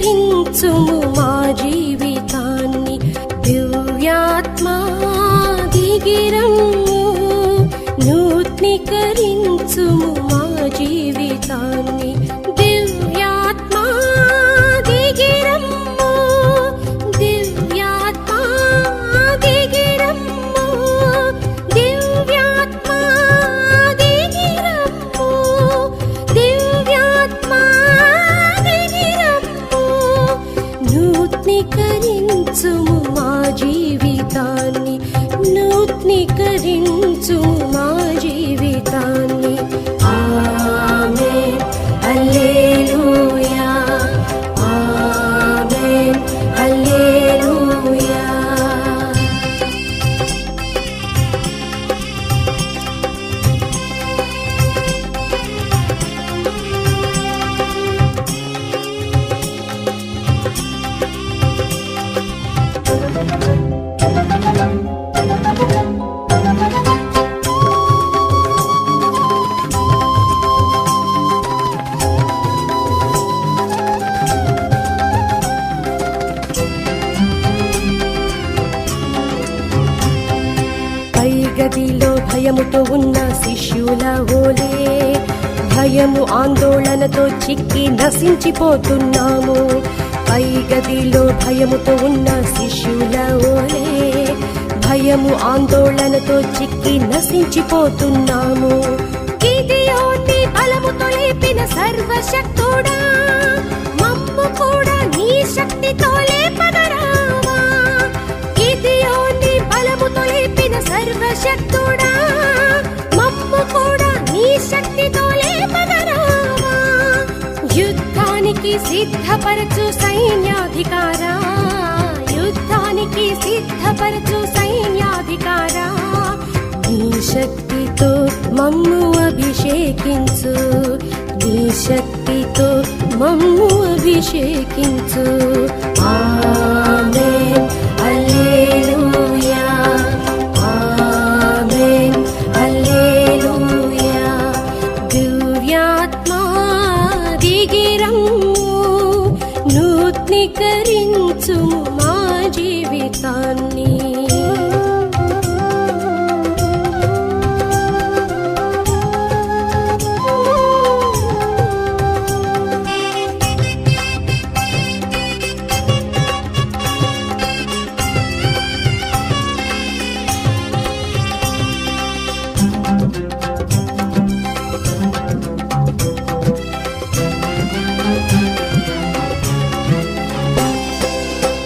నూత్నీకరించుము మా జీవితాన్ని దివ్యాత్మా దిగిరమ్ము నూత్నీకరించుము మా జీవితాన్ని దివ్యాత్మా దిగిరమ్ము దివ్యాత్మా దిగిరమ్ము దివ్యాత్మా దిగిరమ్ము దివ్యాత్మా దిగిరమ్ము నూత్నీకరించుము మా జీవితాన్ని నూత్నీకరించుము మా జీవితాన్ని ఆమేన్ హల్లెలూయా ఆమేన్ హల్లెలూయా. గదిలో భయముతో ఉన్న శిష్యుల ఓలే భయము ఆందోళనతో చిక్కి నశించిపోతున్నాము. పై గదిలో భయముతో ఉన్న శిష్యుల ఓలే భయము ఆందోళనతో చిక్కి నశించిపోతున్నాము. గిదెయోని బలముతో లేపిన సర్వశక్తుడా మమ్ము కూడా నీ శక్తితో లేపగరావా. గిదెయోని బలముతో లేపిన సర్వశక్తుడా మమ్ము కూడా నీ శక్తితో లేపగరావా. యుద్ధానికి సిద్ధపరచు సైన్యాధికారా యుద్ధానికి సిద్ధపరచు సైన్యాధికారా నీ శక్తితో మమ్ము అభిషేకించు నీ శక్తితో మమ్ము అభిషేకించు. ఆమేన్ హల్లెలూయా ఆమేన్ హల్లెలూయా. దివ్యాత్మా దిగిరమ్ము నూత్నీకరించుము మా జీవితాన్ని.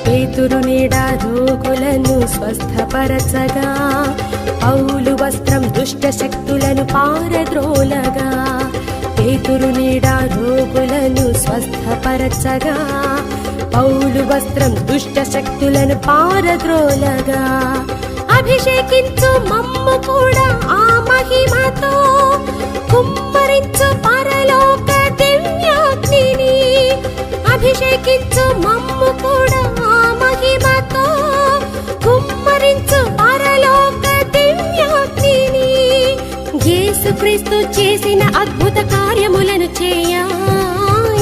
పేతురు నీడ రోగులను స్వస్థపరచగా పౌలు వస్త్రం దుష్ట శక్తులను పారద్రోలగా. పేతురు నీడ రోగులను స్వస్థపరచగా పౌలు వస్త్రం దుష్ట శక్తులను పారద్రోలగా. అభిషేకించు మమ్ము కూడా ఆ మహిమతో కుమ్మరించు పరలోక దివ్యాగ్నిని. అభిషేకించు మమ్ము కూడా ఆ మహిమతో కుమ్మరించు పరలోక దివ్యాగ్నిని. యేసుక్రీస్తు చేసిన అద్భుత కార్యములను చేయ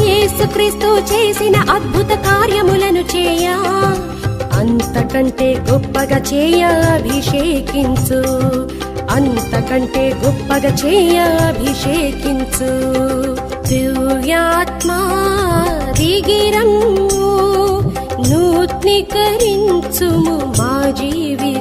యేసుక్రీస్తు చేసిన అద్భుత కార్యములను చేయ అంతకంటే గొప్పగా చేయ అభిషేకించు అంతకంటే గొప్పగా చేయ అభిషేకించు. దివ్యాత్మా దిగిరమ్ము నూత్నీకరించుము మా జీవితాన్ని